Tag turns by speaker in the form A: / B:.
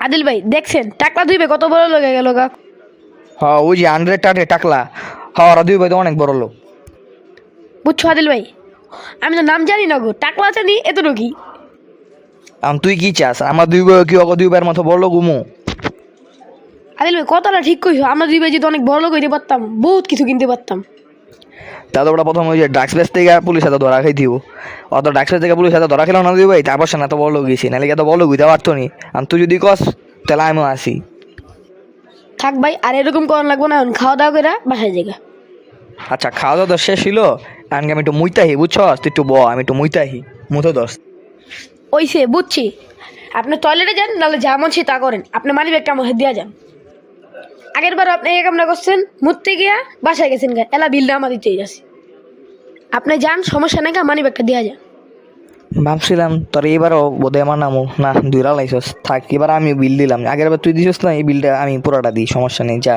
A: আদিল ভাই দেখছেন টাকলা দুই ভাই কত বড় লোক হয়ে গেল গা।
B: হ্যাঁ ওই যে 100 টাকলা, হ্যাঁ ওরা দুই ভাই তো অনেক বড় লোক।
A: বুঝছো আদিল ভাই, আমি তো নাম জানি না গো, টাকলা জানি এতটুকুই।
B: তুই কি চাস আমার দুই ভাই কি অগ দুই ভাইয়ের মতো বড় লোক উমু?
A: আদিল ভাই কথাটা ঠিক কইছো, আমরা দুই ভাই যদি অনেক বড় লোক হইতে পারতাম, বহুত কিছু কিনতে পারতাম।
B: তাহলে ওরা প্রথম ওই যে ড্রাগস বেচ থেকে পুলিশ হাতে ধরা খাই দিব, অত ড্রাগস বেচ থেকে পুলিশ হাতে ধরা খেলো না দুই ভাই, তারপর সে না তো বড় লোক গেছি, নাহলে এত বড় লোক হইতে পারতো নি। আর তুই যদি কস তাহলে আমিও আসি।
A: থাক ভাই, আর এরকম করার লাগবো না, এখন খাওয়া দাওয়া করে বাসায় জায়গা।
B: আচ্ছা খাওয়া দাওয়া তো শেষ হইলো, আমি একটু মুইতাহি বুঝছস, তুই একটু আমি একটু মুইতাহি মুতো দোস।
A: ওইসে বুঝছি, আপনি টয়লেটে যান, নাহলে যা মন তা করেন, আপনি মানি ব্যাগটা আমার দিয়া যান। আগের বার আপনি এই কামনা করছেন, মুততে গিয়া বাসায় গেছেন গা, এলা বিলটা আমার দিতেই আছে। আপনি যান, সমস্যা নাই, মানি ব্যাগটা দিয়া যান।
B: ভাবছিলাম তোর এবারও বোধহয় আমার নামও না, দুইরা লাইছস, থাক এবার আমি বিল দিলাম, আগের বার তুই দিছিস না, এই বিলটা আমি পুরোটা দিই, সমস্যা নেই, যা।